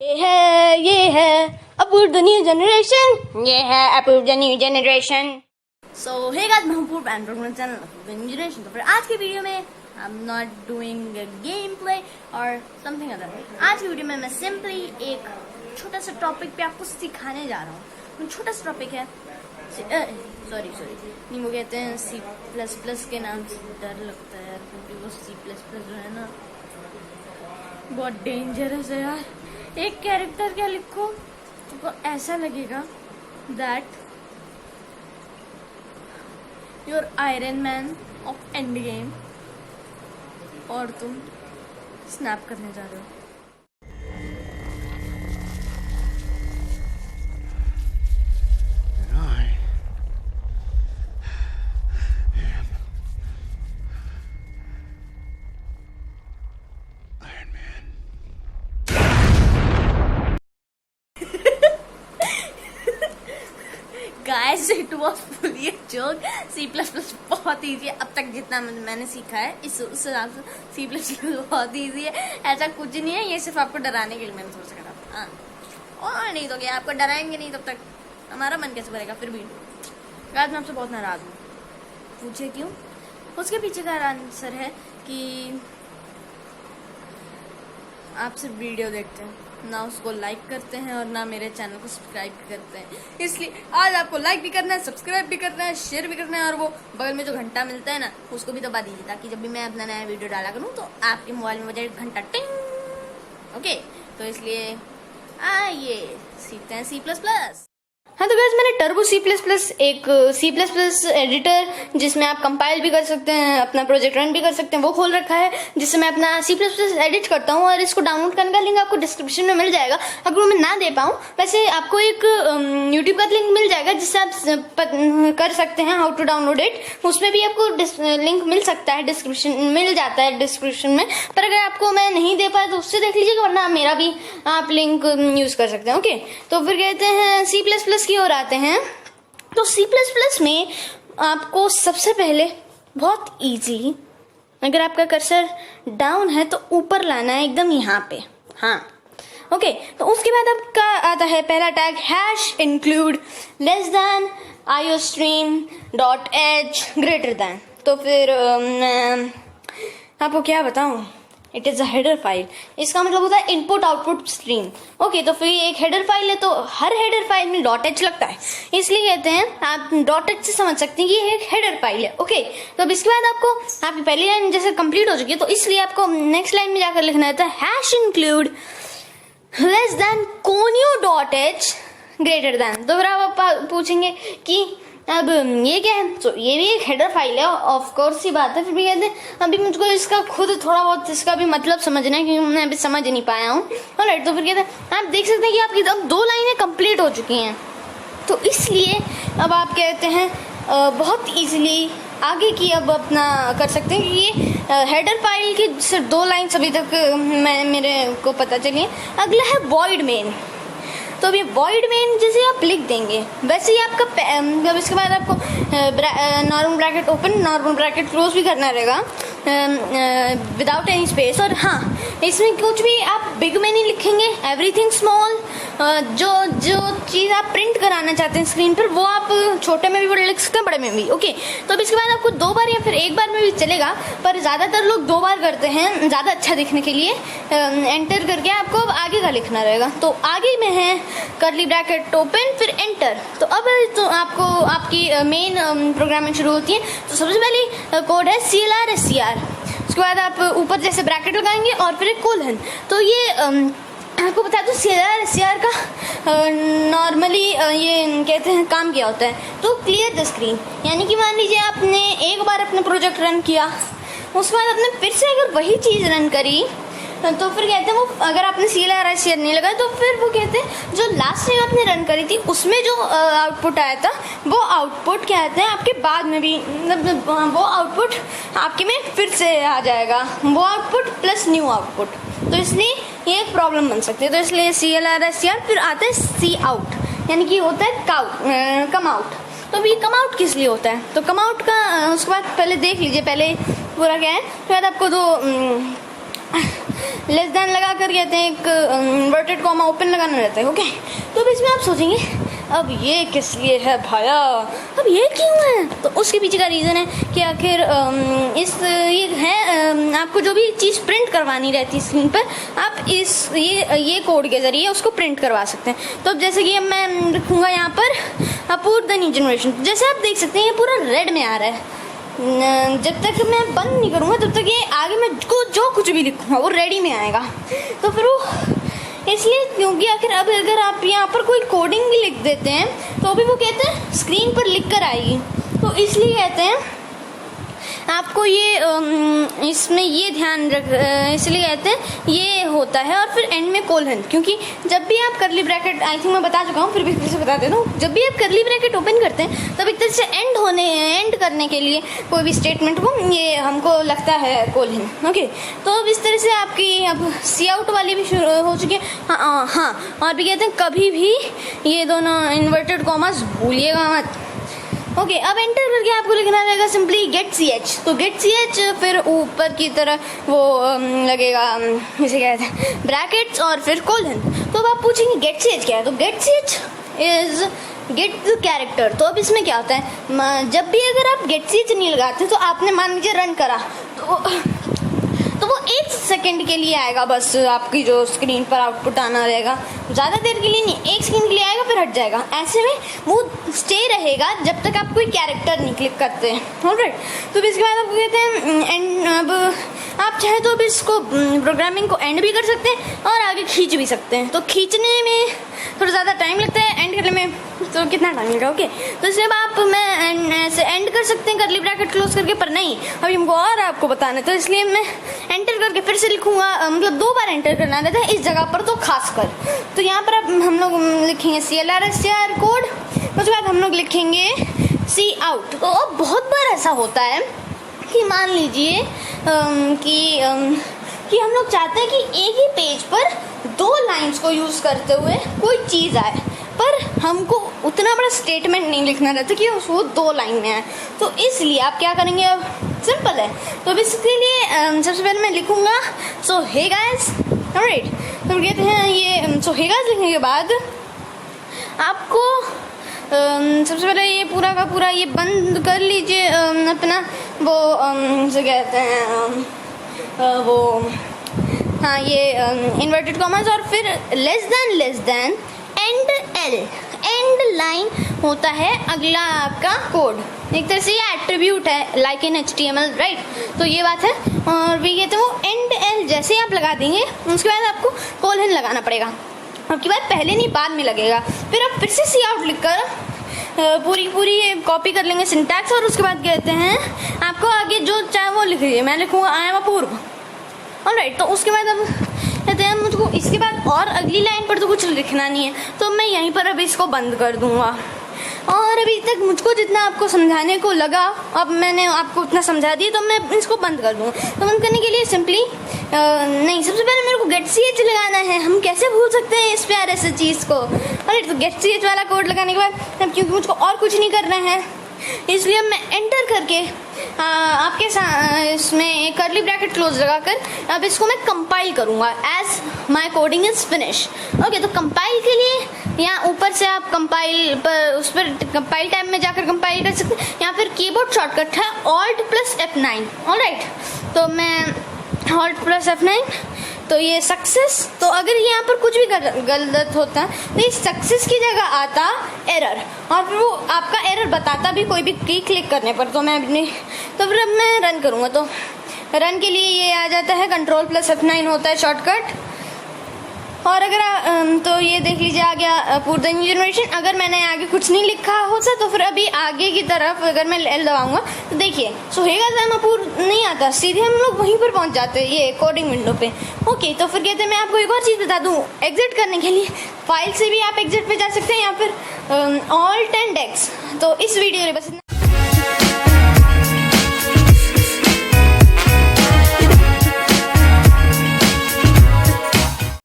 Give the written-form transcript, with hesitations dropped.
ये है Apoorv the new generation. ये है Apoorv the new generation. So hey guys, मैं हूं Purv and welcome channel Apoorv the new generation. तो फिर आज की वीडियो में I am not doing game play और समथिंग अदर। आज की वीडियो में मैं सिंपली एक छोटा सा टॉपिक पे आपको सिखाने जा रहा हूँ। छोटा सा टॉपिक है, सॉरी नहीं, वो कहते हैं C++ के नाम से डर लगता है यार, क्योंकि वो C++ जो है ना बहुत डेंजरस है यार। एक कैरेक्टर क्या लिखो तो ऐसा लगेगा that your Iron Man of Endgame और तुम स्नैप करने जा रहे हो। Guys, it was fully a joke. C++ बहुत इजी है। अब तक जितना मैंने सीखा है उस हिसाब से C++ बहुत इजी है। ऐसा कुछ नहीं है, ये सिर्फ आपको डराने के लिए मैंने सोच करा। हाँ, और नहीं तो क्या, आपको डराएंगे नहीं तब तक हमारा मन कैसे भरेगा। फिर भी आज मैं आपसे बहुत नाराज हूँ। पूछे क्यों? उसके पीछे का आंसर है कि आप सिर्फ वीडियो देखते हैं, ना उसको लाइक करते हैं और ना मेरे चैनल को सब्सक्राइब भी करते हैं। इसलिए आज आपको लाइक भी करना है, सब्सक्राइब भी करना है, शेयर भी करना है, और वो बगल में जो घंटा मिलता है ना उसको भी दबा दीजिए, ताकि जब भी मैं अपना नया वीडियो डाला करूँ तो आपके मोबाइल में बजे घंटा टिंग। ओके, तो इसलिए आइए सीखते हैं C++। हाँ तो गाइस, मैंने टर्बो C++, एक C++ एडिटर जिसमें आप कंपाइल भी कर सकते हैं, अपना प्रोजेक्ट रन भी कर सकते हैं, वो खोल रखा है, जिससे मैं अपना C++ एडिट करता हूँ। और इसको डाउनलोड करने का लिंक आपको डिस्क्रिप्शन में मिल जाएगा। अगर मैं ना दे पाऊँ, वैसे आपको एक यूट्यूब का लिंक मिल जाएगा जिससे आप कर सकते हैं हाउ टू डाउनलोड इट। उसमें भी आपको लिंक मिल सकता है, डिस्क्रिप्शन मिल जाता है डिस्क्रिप्शन में। पर अगर आपको मैं नहीं दे पाया तो उससे देख लीजिएगा, वरना मेरा भी आप लिंक यूज कर सकते हैं। ओके, तो फिर कहते हैं C++ की ओर आते हैं। तो C++ में आपको सबसे पहले बहुत इजी, अगर आपका कर्सर डाउन है तो ऊपर लाना है एकदम यहाँ पे। हाँ, ओके, तो उसके बाद आपका आता है पहला टैग #include < iostream.h > तो फिर मैं आपको क्या बताऊं, it is a header file. इसका मतलब होता है इनपुट आउटपुट स्ट्रीम। ओके, तो फिर ये एक हेडर फाइल है, तो हर हेडर फाइल में .h लगता है, इसलिए कहते हैं आप .h से समझ सकते हैं कि ये एक हेडर फाइल है। ओके, तो अब इसके बाद आपको आपकी पहली लाइन जैसे कंप्लीट हो चुकी है, तो इसलिए आपको नेक्स्ट लाइन में जाकर लिखना है #include < conio.h <। तो फिर आप पूछेंगे कि अब ये क्या है, तो ये भी एक हेडर फाइल है, ऑफ कोर्स ही बात है। फिर भी कहते हैं अभी मुझको इसका खुद थोड़ा बहुत इसका भी मतलब समझना है, क्योंकि मैं अभी समझ नहीं पाया हूँ। ऑलराइट, तो फिर कहते हैं आप देख सकते हैं कि आपकी अब 2 लाइनें कंप्लीट हो चुकी हैं। तो इसलिए अब आप कहते हैं बहुत इजीली आगे की अब अपना कर सकते हैं, कि ये हेडर फाइल की सिर्फ 2 लाइन्स अभी तक मेरे को पता चली। अगला है void main। तो अभी void main जैसे आप लिख देंगे वैसे ही आपका जब इसके बाद आपको normal bracket open normal bracket close भी करना रहेगा विदाउट एनी स्पेस। और हाँ, इसमें कुछ भी आप बिग में नहीं लिखेंगे, एवरीथिंग स्मॉल। जो चीज़ आप प्रिंट कराना चाहते हैं स्क्रीन पर, वो आप छोटे में भी लिख सकते हैं, बड़े में भी। ओके, तो अब इसके बाद आपको 2 बार या फिर 1 बार में भी चलेगा, पर ज़्यादातर लोग 2 बार करते हैं ज़्यादा अच्छा दिखने के लिए। एंटर करके आपको अब आगे का लिखना रहेगा। तो आगे में है कर्ली ब्रैकेट ओपन फिर एंटर। तो अब तो आपको आपकी मेन प्रोग्रामिंग शुरू होती है। तो सबसे पहली कोड है CLR SCR। उसके बाद आप ऊपर जैसे ब्रैकेट लगाएंगे और फिर एक कोलन। तो ये आपको बता दूं, CLR SCR का नॉर्मली ये कहते हैं काम क्या होता है, तो क्लियर द स्क्रीन। यानी कि मान लीजिए आपने एक बार अपने प्रोजेक्ट रन किया, उसके बाद आपने फिर से अगर वही चीज़ रन करी, तो फिर कहते हैं वो अगर आपने CLR SCR नहीं लगाया, तो फिर वो कहते हैं जो लास्ट टाइम आपने रन करी थी उसमें जो आउटपुट आया था, वो आउटपुट कहते हैं आपके बाद में भी, मतलब वो आउटपुट आपके में फिर से आ जाएगा, वो आउटपुट प्लस न्यू आउटपुट। तो इसलिए ये एक प्रॉब्लम बन सकती है। तो इसलिए CLR SCR। फिर आता है C out, यानी कि होता है कम आउट। तो अभी कम आउट किस लिए होता है, तो कम आउट का उसके बाद पहले देख लीजिए, पहले पूरा क्या है। उसके बाद आपको लेस देन लगा कर कहते हैं एक इन्वर्टेड कॉमा ओपन लगाना रहता है। ओके, तो अब इसमें आप सोचेंगे अब ये किस लिए है भाया, अब ये क्यों है? तो उसके पीछे का रीज़न है कि आखिर ये है आपको जो भी चीज़ प्रिंट करवानी रहती है स्क्रीन पर, आप ये कोड के ज़रिए उसको प्रिंट करवा सकते हैं। तो अब जैसे कि अब मैं लिखूँगा यहाँ पर अपूर द न्यू जनरेशन, जैसे आप देख सकते हैं ये पूरा रेड में आ रहा है। जब तक मैं बंद नहीं करूँगा तब तक ये आगे मैं जो कुछ भी लिखूँगा वो रेडी में आएगा। तो फिर वो इसलिए क्योंकि आखिर अब अगर आप यहाँ पर कोई कोडिंग भी लिख देते हैं तो भी वो कहते हैं स्क्रीन पर लिख कर आएगी। तो इसलिए कहते हैं आपको ये इसमें ये ध्यान रख, इसलिए कहते हैं ये होता है। और फिर एंड में कोलन, क्योंकि जब भी आप करली ब्रैकेट, आई थिंक मैं बता चुका हूँ, फिर भी फिर से बता देता हूँ, जब भी आप करली ब्रैकेट ओपन करते हैं तब एक तरह से एंड करने के लिए कोई भी स्टेटमेंट को ये हमको लगता है कोलन। ओके, तो अब इस तरह से आपकी अब सी आउट वाली भी शुरू हो चुकी है। हाँ, और भी कहते हैं कभी भी ये दोनों इन्वर्टेड कॉमास भूलिएगा मत। ओके, अब एंटर करके आपको लिखना रहेगा सिंपली गेट सी एच। तो गेट सी एच फिर ऊपर की तरह वो लगेगा इसे कहते हैं ब्रैकेट्स और फिर कोलन। तो अब आप पूछेंगे गेट सी एच क्या है? तो get C H is get the character. तो अब इसमें क्या होता है, जब भी अगर आप गेट सी एच नहीं लगाते तो आपने मान लीजिए रन करा तो वो 1 सेकेंड के लिए आएगा, बस आपकी जो स्क्रीन पर आउटपुट आना रहेगा, ज़्यादा देर के लिए नहीं, 1 सेकेंड के लिए आएगा फिर हट जाएगा। ऐसे में वो स्टे रहेगा जब तक आप कोई कैरेक्टर नहीं क्लिक करते हैं। ऑलराइट, तो इसके बाद आपको कहते हैं एंड। अब आप चाहे तो अब इसको प्रोग्रामिंग को एंड भी कर सकते हैं और आगे खींच भी सकते हैं। तो खींचने में थोड़ा ज़्यादा टाइम लगता है, एंड करने में तो कितना टाइम लगेगा? ओके, तो इसलिए आप मैं ऐसे एंड कर सकते हैं करली ब्रैकेट क्लोज करके, पर नहीं अभी हमको और आपको बताना है, तो इसलिए मैं एंटर करके फिर से लिखूंगा, मतलब 2 बार एंटर करना रहता है इस जगह पर तो खास कर। तो यहाँ पर अब हम लोग लिखेंगे CLRSTR कोड, उसके बाद हम लोग लिखेंगे सी आउट। तो अब बहुत बार ऐसा होता है कि मान लीजिए कि हम लोग चाहते हैं कि एक ही पेज पर 2 लाइंस को यूज़ करते हुए कोई चीज़ आए, पर हमको उतना बड़ा स्टेटमेंट नहीं लिखना रहता कि वो 2 लाइन में आए। तो इसलिए आप क्या करेंगे, अब सिंपल है। तो अब इसके लिए सबसे पहले मैं लिखूँगा सो हे गाइस। ऑलराइट, तो कहते हैं ये सो हे गाइस लिखने के बाद आपको सबसे पहले ये पूरा का पूरा ये बंद कर लीजिए अपना वो जो कहते हैं वो हाँ ये इन्वर्टेड कॉमास और फिर लेस देन एंड लाइन होता है अगला आपका कोड। एक तरह से ये एट्रीब्यूट है लाइक इन HTML, राइट। तो ये बात है। और भी कहते हैं वो एंड एल जैसे आप लगा देंगे उसके बाद आपको कोलन लगाना पड़ेगा। आपकी बात पहले नहीं बाद में लगेगा। फिर आप फिर से सी आउट लिख कर पूरी कॉपी कर लेंगे सिंटैक्स, और उसके बाद कहते हैं आपको आगे जो चाहे वो लिख लीजिए। मैं लिखूँगा आई एम अपूर्व। ऑलराइट, तो उसके बाद अब कहते हैं मुझको इसके बाद और अगली लाइन पर तो कुछ लिखना नहीं है, तो मैं यहीं पर अब इसको बंद कर दूंगा। और अभी तक मुझको जितना आपको समझाने को लगा, अब मैंने आपको उतना समझा दिया, तो मैं इसको बंद कर दूंगा। तो बंद करने के लिए सिंपली नहीं, सबसे पहले मेरे को गेट सी एच लगाना है। हम कैसे भूल सकते हैं इस प्यारे से चीज़ को। अरे तो गेट सी एच वाला कोड लगाने के बाद क्योंकि मुझको और कुछ नहीं करना है, इसलिए मैं एंटर करके आपके साथ इसमें एक करली ब्रैकेट क्लोज लगाकर अब इसको मैं कंपाइल करूँगा as my coding is finish. Okay, तो कंपाइल के लिए यहाँ ऊपर से आप कंपाइल पर उस पर कंपाइल टैब में जाकर कंपाइल कर सकते हैं, या फिर कीबोर्ड शॉर्टकट है Alt+F9। ऑलराइट, तो मैं Alt+F9, तो ये सक्सेस। तो अगर यहाँ पर कुछ भी गलत होता तो ये सक्सेस की जगह आता एरर, और फिर वो आपका एरर बताता भी कोई भी की क्लिक करने पर। तो मैं अपनी तो फिर अब मैं रन करूँगा, तो रन के लिए ये आ जाता है Ctrl+F9 होता है शॉर्टकट। और अगर तो ये देख लीजिए आ गया पूरा न्यू जनरेशन। अगर मैंने आगे कुछ नहीं लिखा होता तो फिर अभी आगे की तरफ अगर मैं L दबाऊंगा तो देखिए सोहेगा जैमापुर नहीं आता, सीधे हम लोग वहीं पर पहुंच जाते हैं ये कोडिंग विंडो पे। ओके, तो फिर कहते हैं मैं आपको एक और चीज़ बता दूं, एग्जिट करने के लिए फाइल से भी आप एग्जिट पे जा सकते हैं, या फिर Alt+X। तो इस वीडियो में बस